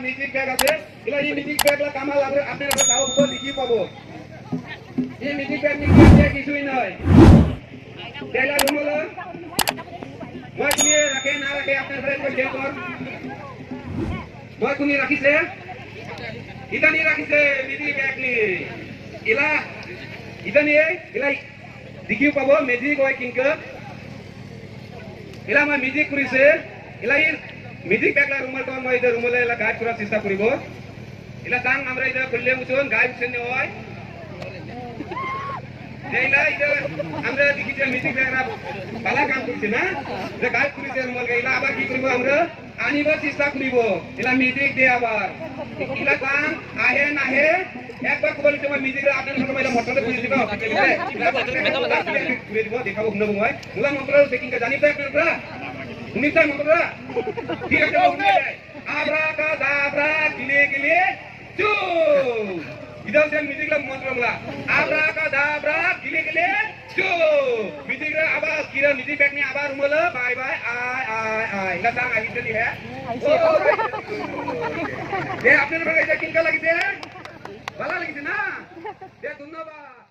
music bag আছে এলা এই মিউজিক ব্যাগলা কামাল আপনারা তাও উপর লিখি পাবো এই মিউজিক ব্যাগ নিয়ে কিছুই নয় তেলা রুমলা মই তুমি রাখে না রাখে আপনার ঘরে কই দে কর মই তুমি রাখিছে ইটা নিয়ে রাখিছে মিউজিক ব্যাগ নি এলা ইটা নিয়ে এলা দেখিও পাবো মিউজিক হয় কিংকা এলা মই মিউজিক করিছে এলা মিউজিক ব্যাগলা রুমাল তো মই ইদা রুমালে এলা গাইড করার চেষ্টা করিব এলা দাং আমরা ইদা কইলে মুছন গাইড সেনে হয় দেইলা ইদা আমরা দেখি যে মিউজিক ব্যাগরা ভালো কাম করছে না যে গাইড করিছে রুমাল গাইলা আবার কি করিব আমরা আনিবার চেষ্টা করিব এলা মিউজিক দে আবার এলা দাং আহে নাহে একবার কবল তোমার মিউজিক আপনার মত মাইলা মটরে বুঝি দিবা ঘুরে দিব দেখাবো শুনবো মই মুলা মন্ত্র চেকিং কা জানি তো আপনারা শুনিছা মন্ত্রটা ঠিক আছে আব্রাকাদাব্রা গিলে গিলে চু ইদাও সেন মিউজিক লা মন্ত্র মুলা আব্রাকাদাব্রা গিলে গিলে চু মিউজিক রা আওয়াজ কিরা মিউজিক ব্যাগ নি আবার উমলা বাই বাই আয় আয় আয় এটা দাং আই চলি है দে আপনার ভাগে চেকিং কা লাগিছে ভালো লাগিছে না দে ধন্যবাদ